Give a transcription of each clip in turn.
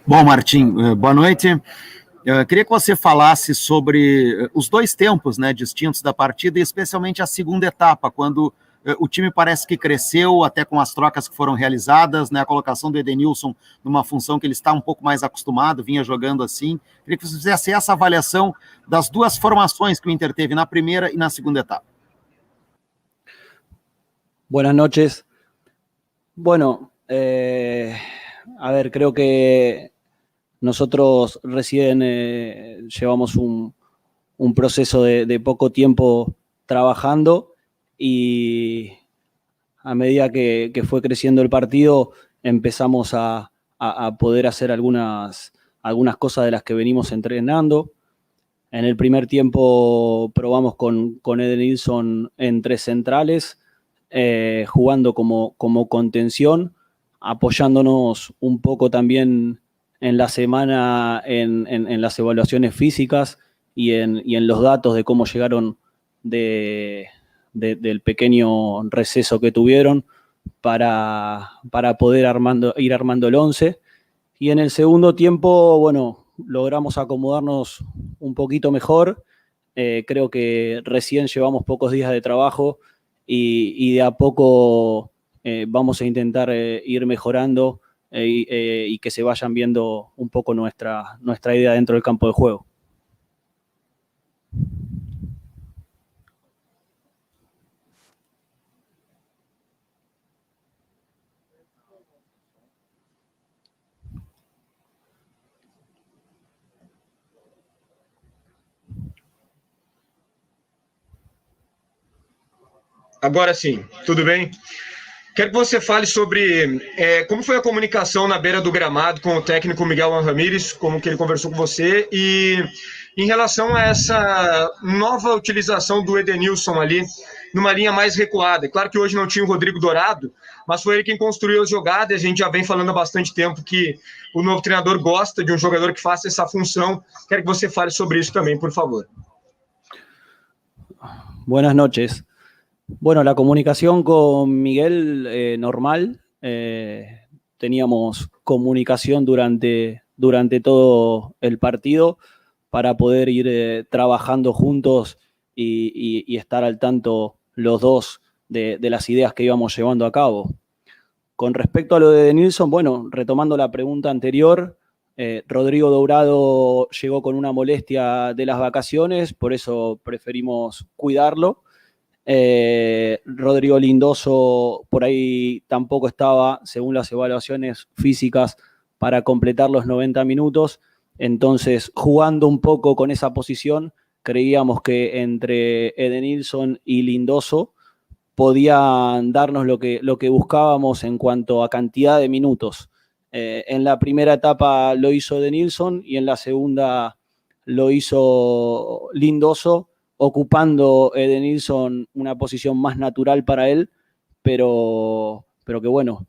Bom, Martim, boa noite. Eu queria que você falasse sobre os dois tempos, né, distintos da partida, e especialmente a segunda etapa, quando o time parece que cresceu, até com as trocas que foram realizadas, né, a colocação do Edenilson numa função que ele está um pouco mais acostumado, vinha jogando assim. Queria que você fizesse essa avaliação das duas formações que o Inter teve na primeira e na segunda etapa. Buenas noches. Bueno, a ver, creo que nosotros recién llevamos un proceso de poco tiempo trabajando y a medida que fue creciendo el partido empezamos a poder hacer algunas cosas de las que venimos entrenando. En el primer tiempo probamos con Edenilson en tres centrales, jugando como contención, apoyándonos un poco también en la semana en las evaluaciones físicas y en los datos de cómo llegaron del pequeño receso que tuvieron para poder ir armando el 11. Y en el segundo tiempo, bueno, logramos acomodarnos un poquito mejor. Creo que recién llevamos pocos días de trabajo y de a poco vamos a intentar ir mejorando y que se vayan viendo un poco nuestra idea dentro del campo de juego. Agora sim, tudo bem? Quero que você fale sobre como foi a comunicação na beira do gramado com o técnico Miguel Ramírez, como que ele conversou com você, e em relação a essa nova utilização do Edenilson ali, numa linha mais recuada. É claro que hoje não tinha o Rodrigo Dourado, mas foi ele quem construiu as jogadas. A gente já vem falando há bastante tempo que o novo treinador gosta de um jogador que faça essa função. Quero que você fale sobre isso também, por favor. Buenas noches. Bueno, la comunicación con Miguel, normal. Teníamos comunicación durante todo el partido para poder ir trabajando juntos y estar al tanto los dos de las ideas que íbamos llevando a cabo. Con respecto a lo de Edenilson, bueno, retomando la pregunta anterior, Rodrigo Dourado llegó con una molestia de las vacaciones, por eso preferimos cuidarlo. Rodrigo Lindoso por ahí tampoco estaba, según las evaluaciones físicas, para completar los 90 minutos. Entonces, jugando un poco con esa posición, creíamos que entre Edenilson y Lindoso podían darnos lo que buscábamos en cuanto a cantidad de minutos. En la primera etapa lo hizo Edenilson y en la segunda lo hizo Lindoso, ocupando Edenilson una posición más natural para él, pero que bueno,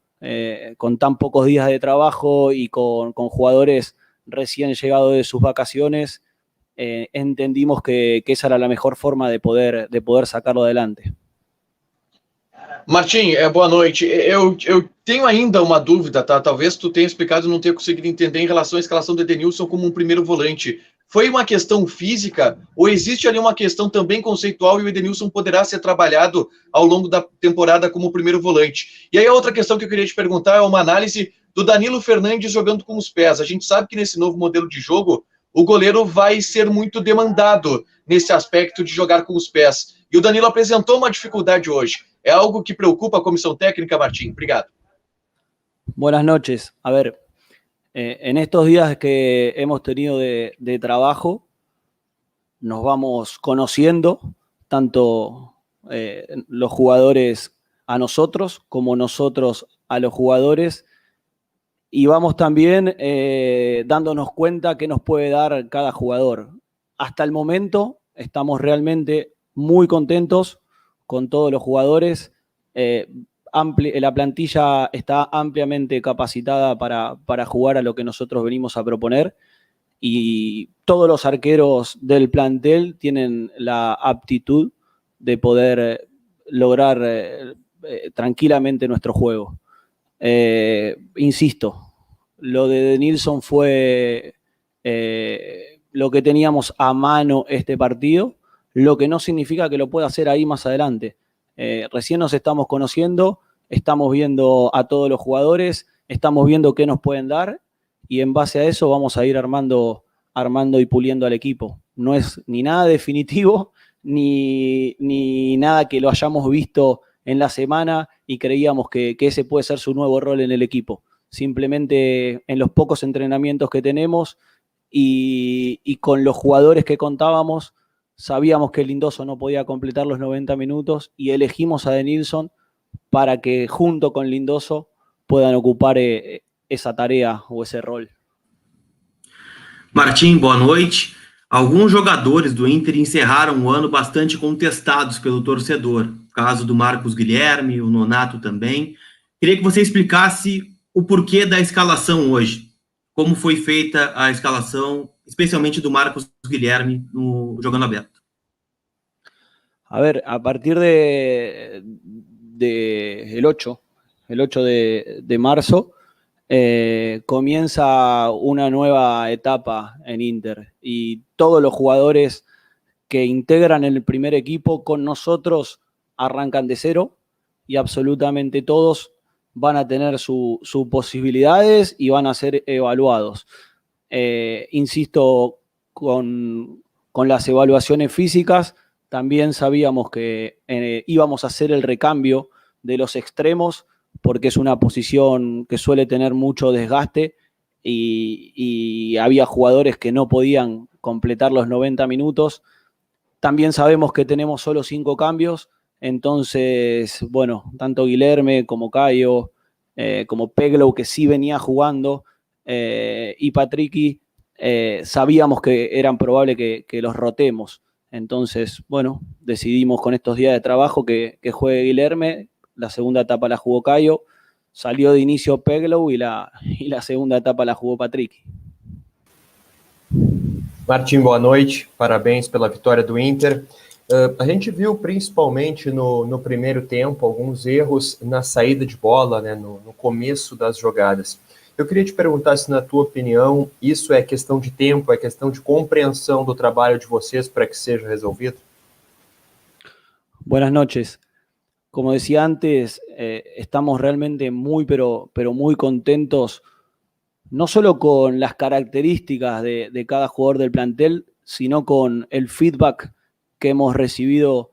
con tan pocos días de trabajo y con jugadores recién llegados de sus vacaciones, entendimos que esa era la mejor forma de poder sacarlo adelante. Martim, boa noite. Eu tenho ainda uma dúvida, tá? Talvez tu tenha explicado e não tenha conseguido entender em relação à escalação do Edenilson como um primeiro volante. Foi uma questão física ou existe ali uma questão também conceitual e o Edenilson poderá ser trabalhado ao longo da temporada como primeiro volante? E aí a outra questão que eu queria te perguntar é uma análise do Danilo Fernandes jogando com os pés. A gente sabe que nesse novo modelo de jogo o goleiro vai ser muito demandado nesse aspecto de jogar com os pés. E o Danilo apresentou uma dificuldade hoje. ¿Es algo que preocupa a comisión técnica, Martín? Obrigado. Buenas noches. A ver, en estos días que hemos tenido de trabajo, nos vamos conociendo, tanto los jugadores a nosotros como nosotros a los jugadores, y vamos también dándonos cuenta qué nos puede dar cada jugador. Hasta el momento estamos realmente muy contentos con todos los jugadores. La plantilla está ampliamente capacitada para jugar a lo que nosotros venimos a proponer y todos los arqueros del plantel tienen la aptitud de poder lograr tranquilamente nuestro juego. Insisto, lo de Denilson fue lo que teníamos a mano este partido, lo que no significa que lo pueda hacer ahí más adelante. Recién nos estamos conociendo, estamos viendo a todos los jugadores, estamos viendo qué nos pueden dar y en base a eso vamos a ir armando y puliendo al equipo. No es ni nada definitivo, ni nada que lo hayamos visto en la semana y creíamos que ese puede ser su nuevo rol en el equipo. Simplemente en los pocos entrenamientos que tenemos y con los jugadores que contábamos, sabíamos que Lindoso no podía completar los 90 minutos y elegimos a Denilson para que junto con Lindoso puedan ocupar essa tarea ou esse rol. Martim, boa noite. Alguns jogadores do Inter encerraram o ano bastante contestados pelo torcedor. O caso do Marcos Guilherme, o Nonato também. Queria que você explicasse o porquê da escalação hoje. Como foi feita a escalação, especialmente do Marcos Guilherme no Jogando Aberto. A ver, a partir de el 8 de marzo, comienza una nueva etapa en Inter y todos los jugadores que integran el primer equipo con nosotros arrancan de cero y absolutamente todos van a tener sus posibilidades y van a ser evaluados. Insisto, con las evaluaciones físicas también sabíamos que íbamos a hacer el recambio de los extremos porque es una posición que suele tener mucho desgaste y había jugadores que no podían completar los 90 minutos. También sabemos que tenemos solo 5 cambios, entonces, bueno, tanto Guilherme como Caio, como Peglow, que sí venía jugando, y Patricky, sabíamos que eran probable que los rotemos. Entonces, bueno, decidimos con estos días de trabajo que juegue Guilherme. La segunda etapa la jugó Caio, salió de inicio Peglow y la segunda etapa la jugou Patrick. Martim, boa noite, parabéns pela vitória do Inter. A gente viu principalmente no primeiro tempo alguns erros na saída de bola, né, no começo das jogadas. Eu queria te perguntar se, na tua opinião, isso é questão de tempo, é questão de compreensão do trabalho de vocês para que seja resolvido? Buenas noches. Como decía antes, estamos realmente muy, pero muy contentos, no solo con las características de cada jugador del plantel, sino con el feedback que hemos recibido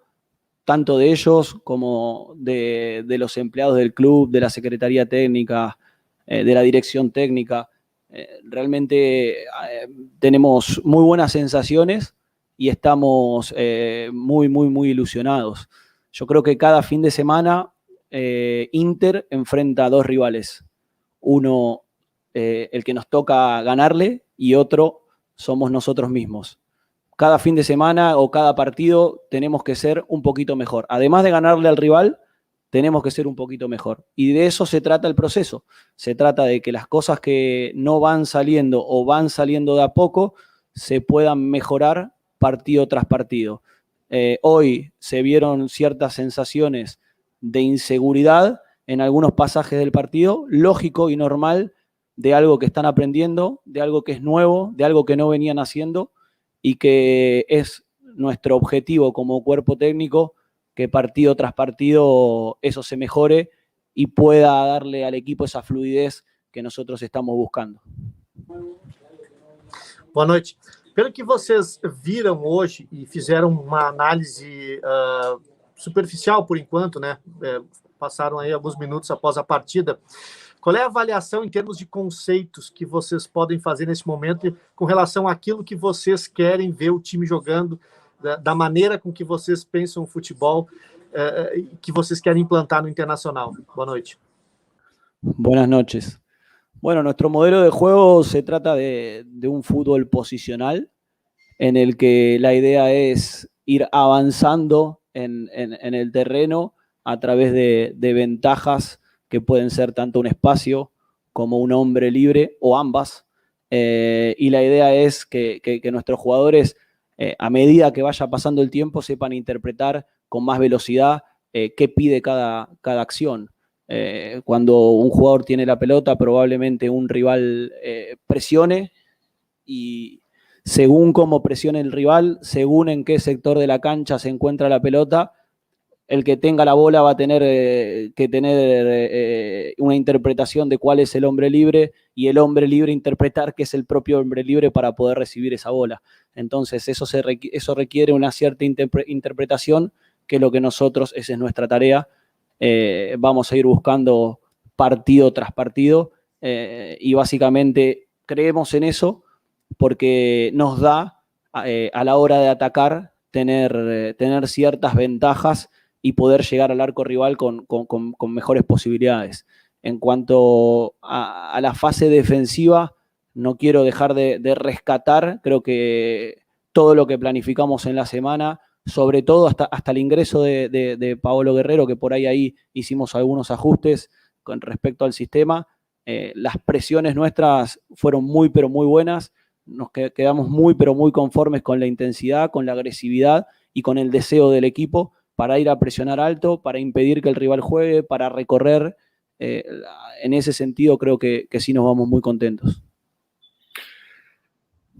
tanto de ellos como de los empleados del club, de la Secretaría Técnica, de la Dirección Técnica. Realmente tenemos muy buenas sensaciones y estamos muy ilusionados. Yo creo que cada fin de semana Inter enfrenta a 2 rivales. Uno, el que nos toca ganarle, y otro somos nosotros mismos. Cada fin de semana o cada partido tenemos que ser un poquito mejor. Además de ganarle al rival, tenemos que ser un poquito mejor. Y de eso se trata el proceso. Se trata de que las cosas que no van saliendo o van saliendo de a poco se puedan mejorar partido tras partido. Hoy se vieron ciertas sensaciones de inseguridad en algunos pasajes del partido, lógico y normal, de algo que están aprendiendo, de algo que es nuevo, de algo que no venían haciendo y que es nuestro objetivo como cuerpo técnico, que partido tras partido eso se mejore y pueda darle al equipo esa fluidez que nosotros estamos buscando. Boa noite. Pelo que vocês viram hoje e fizeram uma análise superficial por enquanto, né? Passaram aí alguns minutos após a partida. Qual é a avaliação em termos de conceitos que vocês podem fazer nesse momento com relação àquilo que vocês querem ver o time jogando, da maneira com que vocês pensam o futebol, que vocês querem implantar no Internacional? Boa noite. Buenas noches. Bueno, nuestro modelo de juego se trata de un fútbol posicional en el que la idea es ir avanzando en el terreno a través de ventajas que pueden ser tanto un espacio como un hombre libre o ambas. Y la idea es que nuestros jugadores, a medida que vaya pasando el tiempo, sepan interpretar con más velocidad qué pide cada acción. Cuando un jugador tiene la pelota, probablemente un rival presione y según cómo presione el rival, según en qué sector de la cancha se encuentra la pelota, el que tenga la bola va a tener que tener una interpretación de cuál es el hombre libre y el hombre libre interpretar qué es el propio hombre libre para poder recibir esa bola. Entonces eso requiere una cierta interpretación, que es lo que nosotros, esa es nuestra tarea, vamos a ir buscando partido tras partido y básicamente creemos en eso porque nos da a la hora de atacar tener ciertas ventajas y poder llegar al arco rival con mejores posibilidades. En cuanto a la fase defensiva, no quiero dejar de rescatar, creo que todo lo que planificamos en la semana, sobre todo hasta el ingreso de Paolo Guerrero, que por ahí hicimos algunos ajustes con respecto al sistema. Las presiones nuestras fueron muy, pero muy buenas. Nos quedamos muy, pero muy conformes con la intensidad, con la agresividad y con el deseo del equipo para ir a presionar alto, para impedir que el rival juegue, para recorrer. En ese sentido, creo que sí nos vamos muy contentos.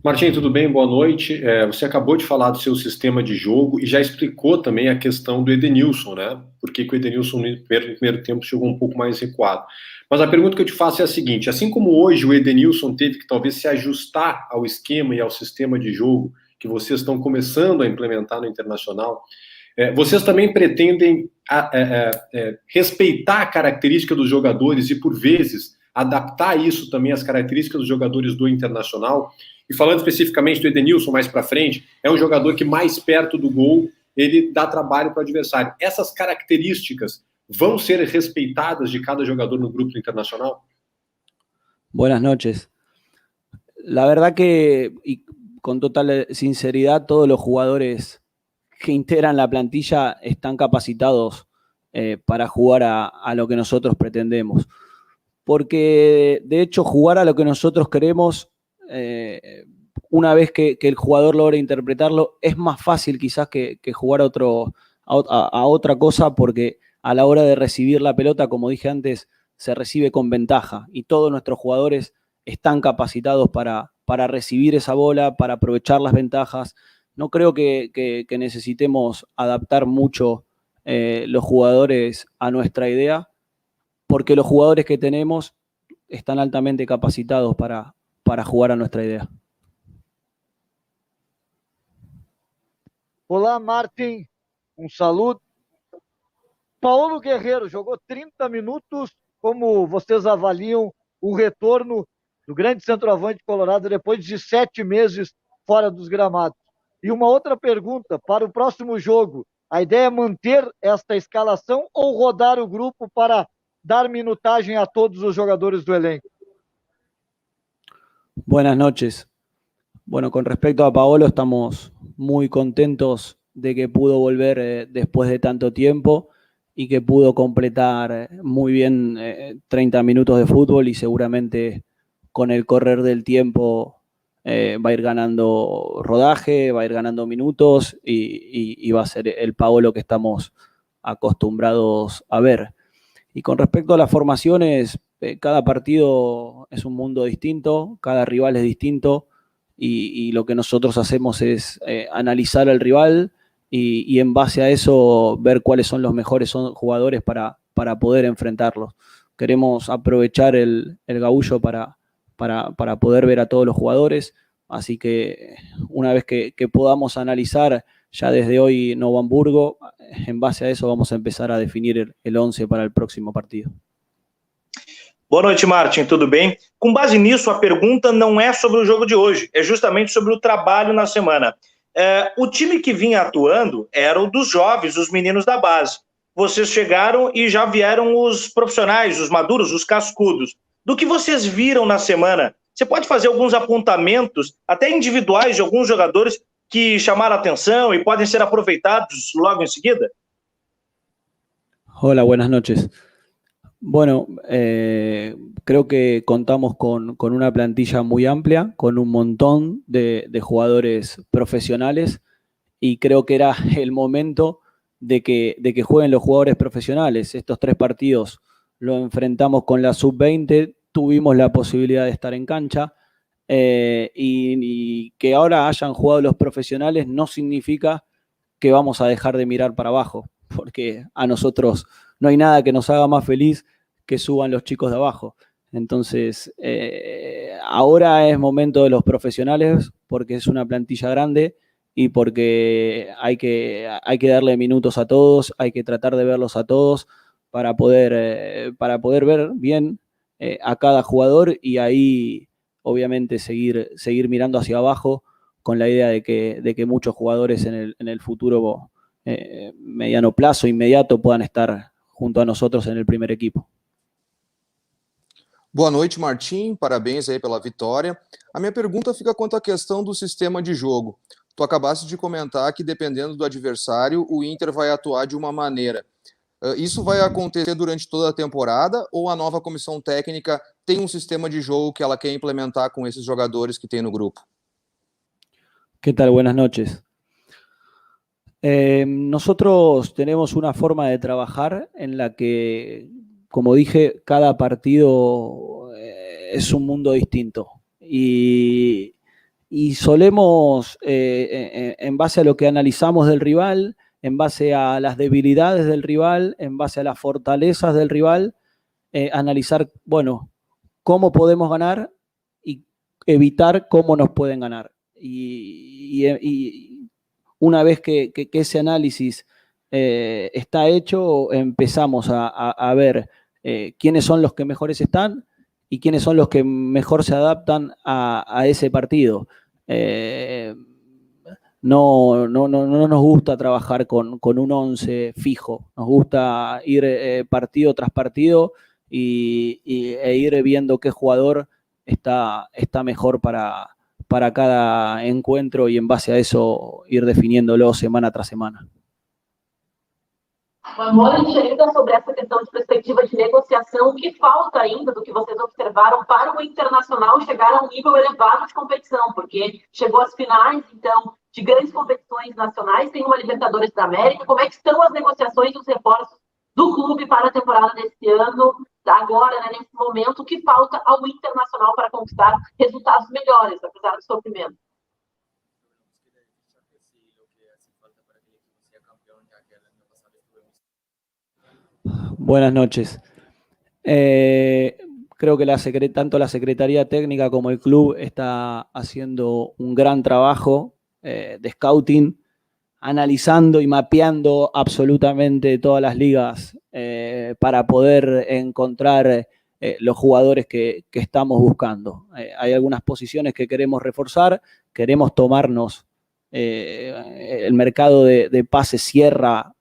Martim, tudo bem? Boa noite. Você acabou de falar do seu sistema de jogo e já explicou também a questão do Edenilson, né? Por que o Edenilson no primeiro tempo chegou um pouco mais recuado. Mas a pergunta que eu te faço é a seguinte: assim como hoje o Edenilson teve que talvez se ajustar ao esquema e ao sistema de jogo que vocês estão começando a implementar no Internacional, vocês também pretendem respeitar a característica dos jogadores e, por vezes, adaptar isso também às características dos jogadores do Internacional? E falando especificamente do Edenilson mais para frente, é um jogador que mais perto do gol ele dá trabalho para o adversário. Essas características vão ser respeitadas de cada jogador no grupo do Internacional? Buenas noches. La verdad que, y con total sinceridad, todos los jugadores que integran la plantilla están capacitados para jugar a lo que nosotros pretendemos. Porque, de hecho, jugar a lo que nosotros queremos, una vez que el jugador logra interpretarlo, es más fácil quizás que jugar a otra cosa, porque a la hora de recibir la pelota, como dije antes, se recibe con ventaja y todos nuestros jugadores están capacitados para recibir esa bola, para aprovechar las ventajas. No creo que necesitemos adaptar mucho los jugadores a nuestra idea, porque los jugadores que tenemos están altamente capacitados para jugar a nuestra idea. Olá, Martim. Saludo. Paolo Guerrero jogou 30 minutos. Como vocês avaliam o retorno do grande centroavante colorado depois de 7 meses fora dos gramados? E uma outra pergunta, para o próximo jogo, a ideia é manter esta escalação ou rodar o grupo para dar minutagem a todos os jogadores do elenco? Buenas noches. Bueno, con respecto a Paolo, estamos muy contentos de que pudo volver después de tanto tiempo y que pudo completar muy bien 30 minutos de fútbol, y seguramente con el correr del tiempo va a ir ganando rodaje, va a ir ganando minutos y va a ser el Paolo que estamos acostumbrados a ver. Y con respecto a las formaciones, cada partido es un mundo distinto, cada rival es distinto, y lo que nosotros hacemos es analizar al rival y en base a eso ver cuáles son los mejores jugadores para poder enfrentarlos. Queremos aprovechar el Gaúcho para poder ver a todos los jugadores, así que una vez que podamos analizar ya desde hoy Novo Hamburgo, en base a eso vamos a empezar a definir el 11 para el próximo partido. Boa noite, Martim, tudo bem? Com base nisso, a pergunta não é sobre o jogo de hoje, é justamente sobre o trabalho na semana. O time que vinha atuando era o dos jovens, os meninos da base. Vocês chegaram e já vieram os profissionais, os maduros, os cascudos. Do que vocês viram na semana, você pode fazer alguns apontamentos, até individuais, de alguns jogadores que chamaram a atenção e podem ser aproveitados logo em seguida? Hola, buenas noches. Bueno, creo que contamos con una plantilla muy amplia, con un montón de jugadores profesionales, y creo que era el momento de que jueguen los jugadores profesionales. Estos 3 partidos lo enfrentamos con la sub-20, tuvimos la posibilidad de estar en cancha, y que ahora hayan jugado los profesionales no significa que vamos a dejar de mirar para abajo, porque a nosotros no hay nada que nos haga más feliz que suban los chicos de abajo. Entonces, ahora es momento de los profesionales porque es una plantilla grande y porque hay que darle minutos a todos, hay que tratar de verlos a todos para poder ver bien a cada jugador y ahí obviamente seguir mirando hacia abajo con la idea de que muchos jugadores en el futuro mediano plazo, inmediato, puedan estar junto a nosotros en el primer equipo. Boa noite, Martim. Parabéns aí pela vitória. A minha pergunta fica quanto à questão do sistema de jogo. Tu acabaste de comentar que, dependendo do adversário, o Inter vai atuar de uma maneira. Isso vai acontecer durante toda a temporada ou a nova comissão técnica tem um sistema de jogo que ela quer implementar com esses jogadores que tem no grupo? ¿Qué tal? Buenas noches. Nosotros tenemos una forma de trabajar en la que, como dije, cada partido es un mundo distinto. Y solemos, en base a lo que analizamos del rival, en base a las debilidades del rival, en base a las fortalezas del rival, analizar, bueno, cómo podemos ganar y evitar cómo nos pueden ganar. Y una vez que ese análisis está hecho, empezamos a ver quiénes son los que mejores están y quiénes son los que mejor se adaptan a ese partido. No nos gusta trabajar con un 11 fijo, nos gusta ir partido tras partido e ir viendo qué jugador está mejor para cada encuentro y en base a eso ir definiéndolo semana tras semana. Boa noite. Ainda sobre essa questão de perspectiva de negociação, o que falta ainda do que vocês observaram para o Internacional chegar a um nível elevado de competição? Porque chegou às finais, então, de grandes competições nacionais, tem uma Libertadores da América. Como é que estão as negociações e os reforços do clube para a temporada desse ano, agora, né, nesse momento? O que falta ao Internacional para conquistar resultados melhores, apesar do sofrimento? Buenas noches. Creo que tanto la Secretaría Técnica como el club está haciendo un gran trabajo de scouting, analizando y mapeando absolutamente todas las ligas para poder encontrar los jugadores que estamos buscando. Hay algunas posiciones que queremos reforzar, queremos tomarnos el mercado de pases cierra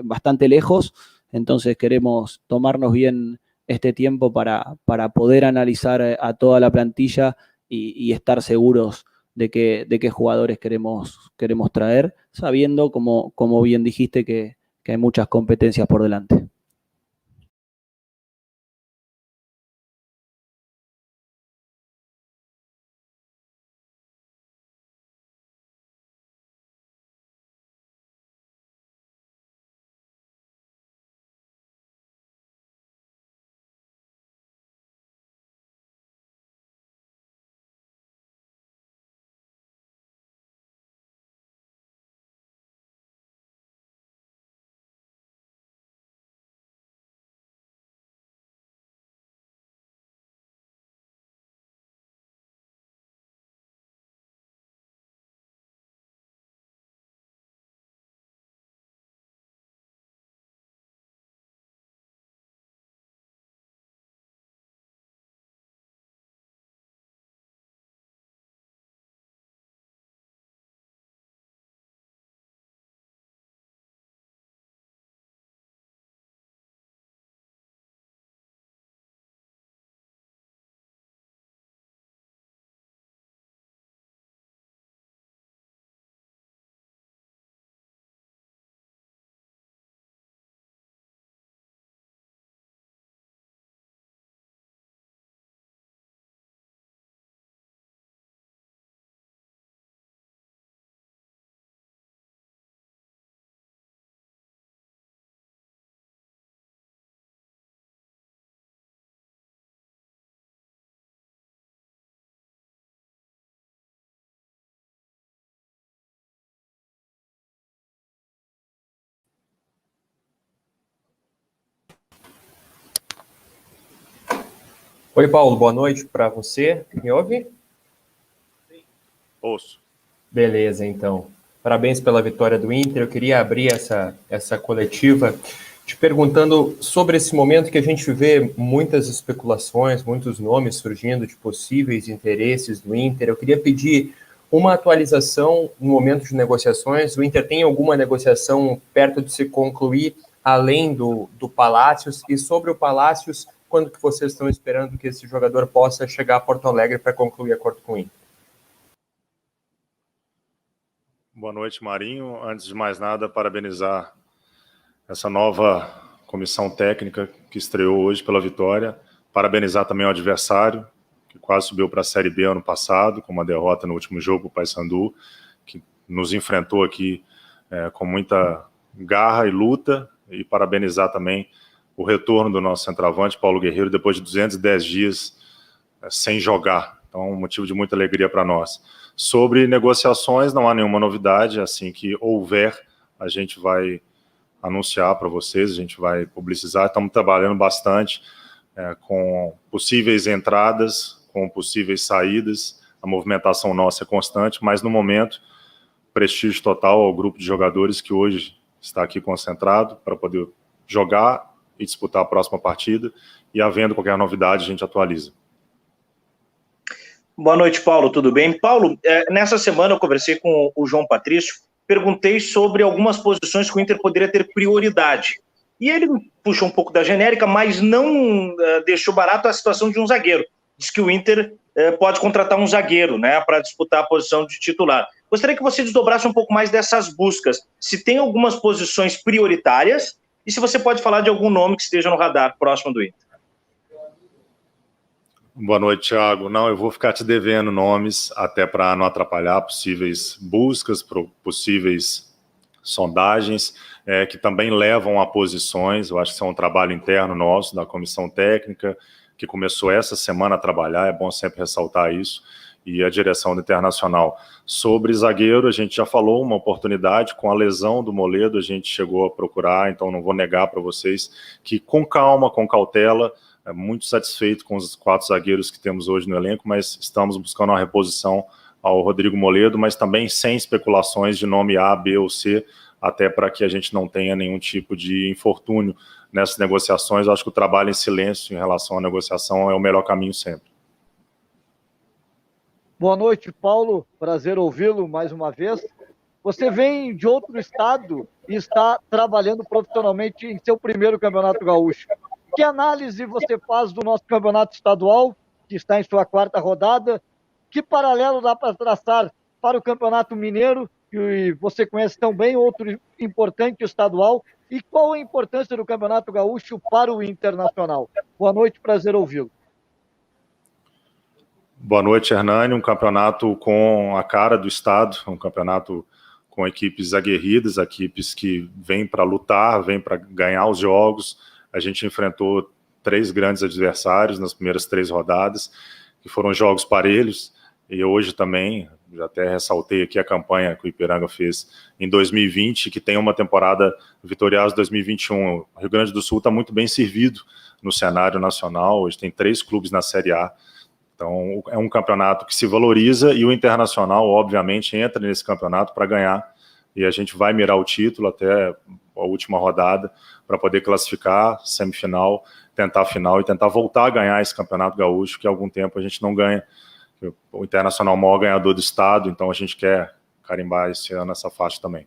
bastante lejos, entonces queremos tomarnos bien este tiempo para poder analizar a toda la plantilla y estar seguros de qué jugadores queremos traer, sabiendo, como bien dijiste, que hay muchas competencias por delante. Oi, Paulo, boa noite para você. Me ouve? Ouço. Beleza, então. Parabéns pela vitória do Inter. Eu queria abrir essa coletiva te perguntando sobre esse momento que a gente vê muitas especulações, muitos nomes surgindo de possíveis interesses do Inter. Eu queria pedir uma atualização no momento de negociações. O Inter tem alguma negociação perto de se concluir, além do Palácios? E sobre o Palácios, quando que vocês estão esperando que esse jogador possa chegar a Porto Alegre para concluir acordo com o Inter? Boa noite, Marinho. Antes de mais nada, parabenizar essa nova comissão técnica que estreou hoje pela vitória. Parabenizar também o adversário, que quase subiu para a Série B ano passado, com uma derrota no último jogo, o Paysandu, que nos enfrentou aqui com muita garra e luta. E parabenizar também o retorno do nosso centroavante, Paulo Guerreiro, depois de 210 dias sem jogar. Então, um motivo de muita alegria para nós. Sobre negociações, não há nenhuma novidade. Assim que houver, a gente vai anunciar para vocês, a gente vai publicizar. Estamos trabalhando bastante com possíveis entradas, com possíveis saídas. A movimentação nossa é constante, mas no momento, prestígio total ao grupo de jogadores que hoje está aqui concentrado para poder jogar e disputar a próxima partida. E havendo qualquer novidade, a gente atualiza. Boa noite, Paulo, tudo bem? Paulo, nessa semana eu conversei com o João Patrício, perguntei sobre algumas posições que o Inter poderia ter prioridade. E ele puxou um pouco da genérica, mas não deixou barato a situação de um zagueiro. Diz que o Inter pode contratar um zagueiro, né, para disputar a posição de titular. Gostaria que você desdobrasse um pouco mais dessas buscas. Se tem algumas posições prioritárias e se você pode falar de algum nome que esteja no radar próximo do Inter. Boa noite, Thiago. Não, eu vou ficar te devendo nomes, até para não atrapalhar possíveis buscas, possíveis sondagens, que também levam a posições. Eu acho que isso é um trabalho interno nosso, da comissão técnica, que começou essa semana a trabalhar, é bom sempre ressaltar isso, e a direção do Internacional. Sobre zagueiro, a gente já falou, uma oportunidade, com a lesão do Moledo, a gente chegou a procurar, então não vou negar para vocês que com calma, com cautela, muito satisfeito com os 4 zagueiros que temos hoje no elenco, mas estamos buscando uma reposição ao Rodrigo Moledo, mas também sem especulações de nome A, B ou C, até para que a gente não tenha nenhum tipo de infortúnio nessas negociações. Eu acho que o trabalho em silêncio em relação à negociação é o melhor caminho sempre. Boa noite, Paulo. Prazer ouvi-lo mais uma vez. Você vem de outro estado e está trabalhando profissionalmente em seu primeiro Campeonato Gaúcho. Que análise você faz do nosso campeonato estadual, que está em sua 4ª rodada? Que paralelo dá para traçar para o Campeonato Mineiro, que você conhece tão bem, outro importante estadual? E qual a importância do Campeonato Gaúcho para o Internacional? Boa noite, prazer ouvi-lo. Boa noite, Hernani. Um campeonato com a cara do estado, um campeonato com equipes aguerridas, equipes que vêm para lutar, vêm para ganhar os jogos. A gente enfrentou 3 grandes adversários nas primeiras 3 rodadas, que foram jogos parelhos, e hoje também, já até ressaltei aqui a campanha que o Ipiranga fez em 2020, que tem uma temporada vitoriosa 2021. O Rio Grande do Sul está muito bem servido no cenário nacional, hoje tem 3 clubes na Série A, então é um campeonato que se valoriza, e o Internacional, obviamente, entra nesse campeonato para ganhar, e a gente vai mirar o título até a última rodada, para poder classificar, semifinal, tentar a final e tentar voltar a ganhar esse Campeonato Gaúcho, que há algum tempo a gente não ganha. O Internacional é o maior ganhador do estado, então a gente quer carimbar esse ano essa faixa também.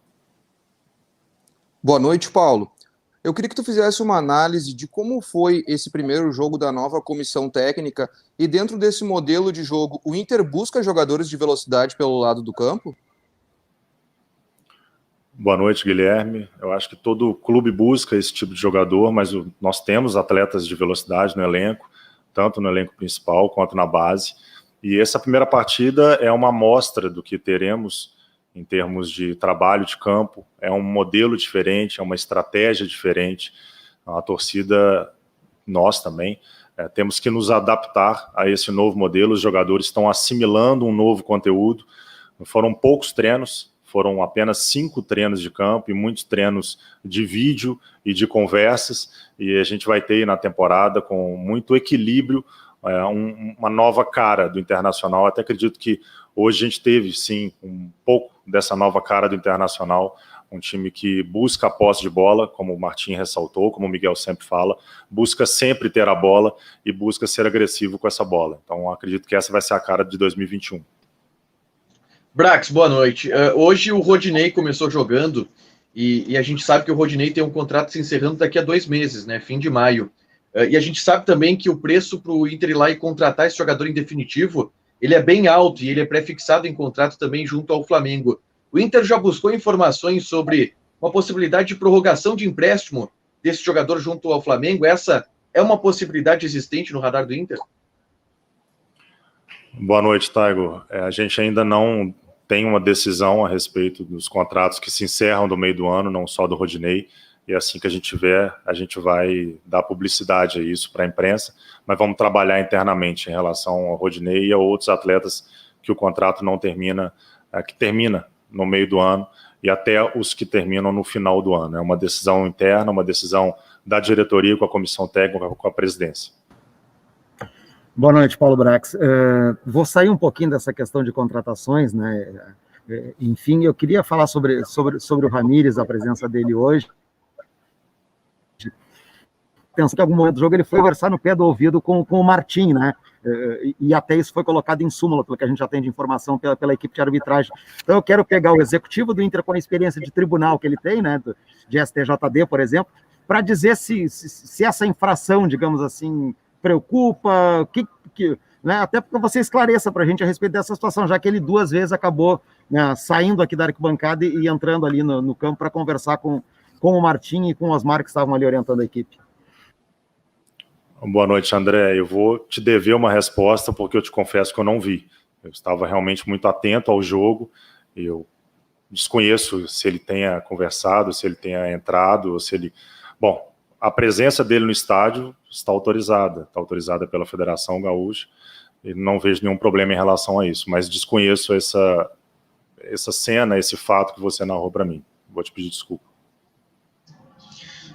Boa noite, Paulo. Eu queria que tu fizesse uma análise de como foi esse primeiro jogo da nova comissão técnica, e dentro desse modelo de jogo, o Inter busca jogadores de velocidade pelo lado do campo? Boa noite, Guilherme. Eu acho que todo clube busca esse tipo de jogador, mas nós temos atletas de velocidade no elenco, tanto no elenco principal quanto na base. E essa primeira partida é uma amostra do que teremos em termos de trabalho de campo. É um modelo diferente, é uma estratégia diferente. A torcida, nós também, temos que nos adaptar a esse novo modelo. Os jogadores estão assimilando um novo conteúdo. Foram poucos treinos, foram apenas 5 treinos de campo e muitos treinos de vídeo e de conversas, e a gente vai ter na temporada, com muito equilíbrio, uma nova cara do Internacional. Até acredito que hoje a gente teve, sim, um pouco dessa nova cara do Internacional, um time que busca a posse de bola, como o Martim ressaltou, como o Miguel sempre fala, busca sempre ter a bola e busca ser agressivo com essa bola. Então, acredito que essa vai ser a cara de 2021. Brax, boa noite. Hoje o Rodinei começou jogando e a gente sabe que o Rodinei tem um contrato se encerrando daqui a 2 meses, né, fim de maio. E a gente sabe também que o preço para o Inter ir lá e contratar esse jogador em definitivo, ele é bem alto e ele é pré-fixado em contrato também junto ao Flamengo. O Inter já buscou informações sobre uma possibilidade de prorrogação de empréstimo desse jogador junto ao Flamengo? Essa é uma possibilidade existente no radar do Inter? Boa noite, Taigo. A gente ainda não tem uma decisão a respeito dos contratos que se encerram no meio do ano, não só do Rodinei, e assim que a gente tiver, a gente vai dar publicidade a isso para a imprensa, mas vamos trabalhar internamente em relação ao Rodinei e a outros atletas que o contrato não termina, que termina no meio do ano, e até os que terminam no final do ano. É uma decisão interna, uma decisão da diretoria com a comissão técnica, com a presidência. Boa noite, Paulo Brax. Vou sair um pouquinho dessa questão de contratações, né? Enfim, eu queria falar sobre o Ramírez, a presença dele hoje. Penso que em algum momento do jogo ele foi conversar no pé do ouvido com o Martim, né? E até isso foi colocado em súmula, pelo que a gente já tem de informação pela equipe de arbitragem. Então eu quero pegar o executivo do Inter com a experiência de tribunal que ele tem, né? De STJD, por exemplo, para dizer se essa infração, digamos assim, preocupa, né, até porque você esclareça para a gente a respeito dessa situação, já que ele 2 vezes acabou, né, saindo aqui da arquibancada e entrando ali no campo para conversar com o Martim e com o Osmar, que estavam ali orientando a equipe. Boa noite, André. Eu vou te dever uma resposta, porque eu te confesso que eu não vi. Eu estava realmente muito atento ao jogo, e eu desconheço se ele tenha conversado, se ele tenha entrado, ou se ele... Bom, a presença dele no estádio está autorizada pela Federação Gaúcha, e não vejo nenhum problema em relação a isso, mas desconheço essa cena, esse fato que você narrou para mim. Vou te pedir desculpa.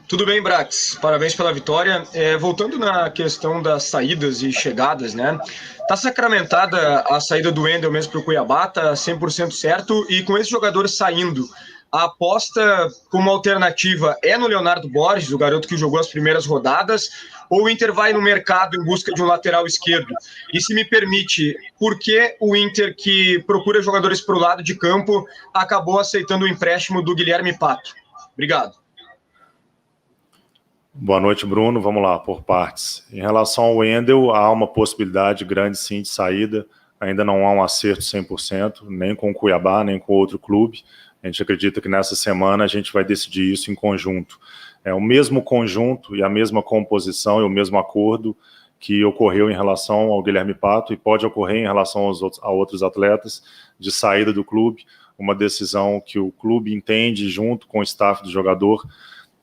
Tudo bem, Brax. Parabéns pela vitória. Voltando na questão das saídas e chegadas, né? Tá sacramentada a saída do Wendel mesmo para o Cuiabá, tá 100% certo, e com esse jogador saindo, a aposta como alternativa é no Leonardo Borges, o garoto que jogou as primeiras rodadas, ou o Inter vai no mercado em busca de um lateral esquerdo? E se me permite, por que o Inter, que procura jogadores para o lado de campo, acabou aceitando o empréstimo do Guilherme Pato? Obrigado. Boa noite, Bruno. Vamos lá, por partes. Em relação ao Wendel, há uma possibilidade grande, sim, de saída. Ainda não há um acerto 100%, nem com o Cuiabá, nem com outro clube. A gente acredita que nessa semana a gente vai decidir isso em conjunto. É o mesmo conjunto e a mesma composição e o mesmo acordo que ocorreu em relação ao Guilherme Pato e pode ocorrer em relação a outros atletas de saída do clube, uma decisão que o clube entende junto com o staff do jogador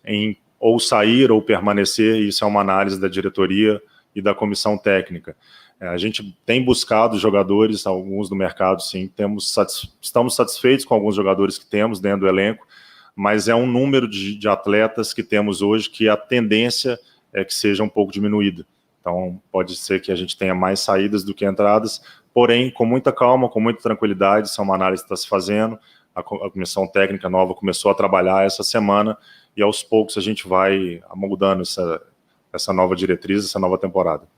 em ou sair ou permanecer, e isso é uma análise da diretoria e da comissão técnica. A gente tem buscado jogadores, alguns do mercado, sim, estamos satisfeitos com alguns jogadores que temos dentro do elenco, mas é um número de atletas que temos hoje que a tendência é que seja um pouco diminuída. Então, pode ser que a gente tenha mais saídas do que entradas, porém, com muita calma, com muita tranquilidade, isso é uma análise que está se fazendo, a comissão técnica nova começou a trabalhar essa semana, e aos poucos a gente vai amoldando essa nova diretriz, essa nova temporada.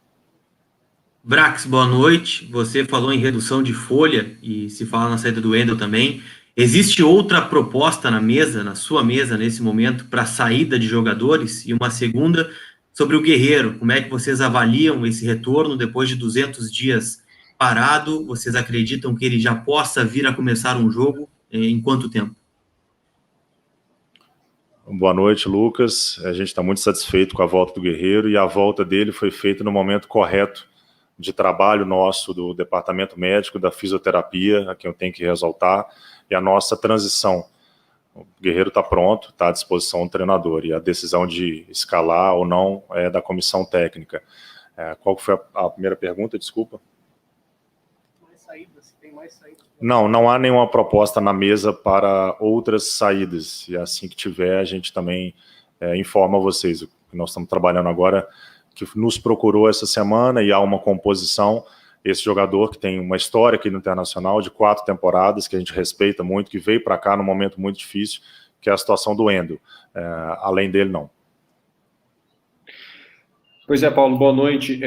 Brax, boa noite. Você falou em redução de folha e se fala na saída do Wendel também. Existe outra proposta na mesa, na sua mesa nesse momento, para saída de jogadores? E uma segunda sobre o Guerreiro. Como é que vocês avaliam esse retorno depois de 200 dias parado? Vocês acreditam que ele já possa vir a começar um jogo em quanto tempo? Boa noite, Lucas. A gente está muito satisfeito com a volta do Guerreiro e a volta dele foi feita no momento correto de trabalho nosso, do departamento médico, da fisioterapia, a quem eu tenho que ressaltar, e a nossa transição. O Guerreiro está pronto, está à disposição do treinador, e a decisão de escalar ou não é da comissão técnica. Qual foi a primeira pergunta, desculpa? Tem mais saídas? Não há nenhuma proposta na mesa para outras saídas, e assim que tiver, a gente também informa vocês. O que nós estamos trabalhando agora que nos procurou essa semana, e há uma composição. Esse jogador que tem uma história aqui no Internacional de 4 temporadas, que a gente respeita muito, que veio para cá num momento muito difícil, que é a situação do Wendel. Além dele, não. Pois é, Paulo, boa noite.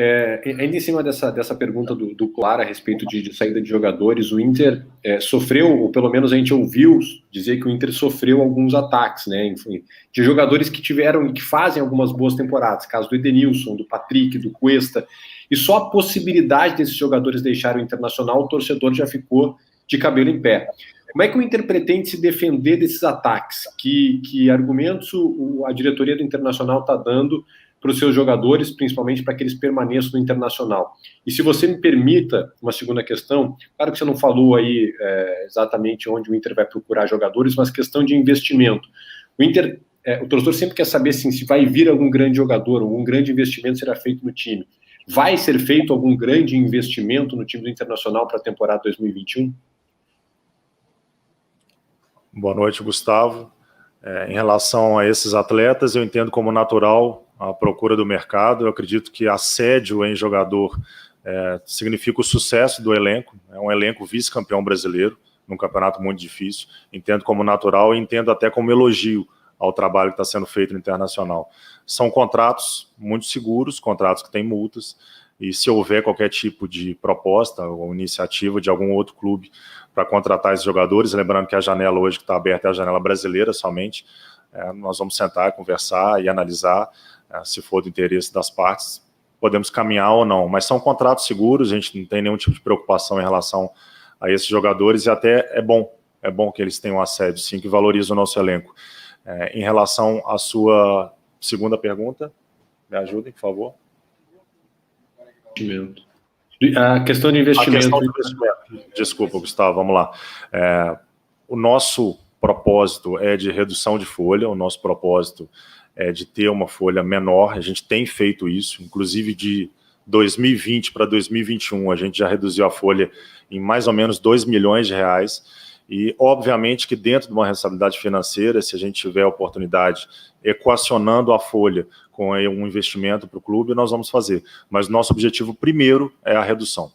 Ainda em cima dessa pergunta do Clara a respeito de saída de jogadores, o Inter sofreu, ou pelo menos a gente ouviu dizer que o Inter sofreu alguns ataques, né? Enfim, de jogadores que tiveram e que fazem algumas boas temporadas, caso do Edenilson, do Patrick, do Cuesta, e só a possibilidade desses jogadores deixarem o Internacional, o torcedor já ficou de cabelo em pé. Como é que o Inter pretende se defender desses ataques? Que argumentos a diretoria do Internacional está dando para os seus jogadores, principalmente para que eles permaneçam no Internacional? E se você me permita uma segunda questão, claro que você não falou aí exatamente onde o Inter vai procurar jogadores, mas questão de investimento. O Inter, o torcedor sempre quer saber assim, se vai vir algum grande jogador, algum grande investimento será feito no time. Vai ser feito algum grande investimento no time do Internacional para a temporada 2021? Boa noite, Gustavo. Em relação a esses atletas, eu entendo como natural a procura do mercado. Eu acredito que assédio em jogador significa o sucesso do elenco. É um elenco vice-campeão brasileiro, num campeonato muito difícil. Entendo como natural e entendo até como elogio ao trabalho que está sendo feito no Internacional. São contratos muito seguros, contratos que têm multas, e se houver qualquer tipo de proposta ou iniciativa de algum outro clube para contratar esses jogadores, lembrando que a janela hoje que está aberta é a janela brasileira somente, nós vamos sentar, conversar e analisar, se for do interesse das partes, podemos caminhar ou não, mas são contratos seguros, a gente não tem nenhum tipo de preocupação em relação a esses jogadores, e até é bom que eles tenham assédio, sim, que valoriza o nosso elenco. Em relação à sua segunda pergunta, me ajudem, por favor. A questão de investimento. Desculpa, Gustavo, vamos lá. O nosso propósito é de redução de folha, o nosso propósito é de ter uma folha menor, a gente tem feito isso, inclusive de 2020 para 2021, a gente já reduziu a folha em mais ou menos R$2 milhões, e obviamente que dentro de uma responsabilidade financeira, se a gente tiver a oportunidade equacionando a folha com um investimento para o clube, nós vamos fazer. Mas nosso objetivo primeiro é a redução.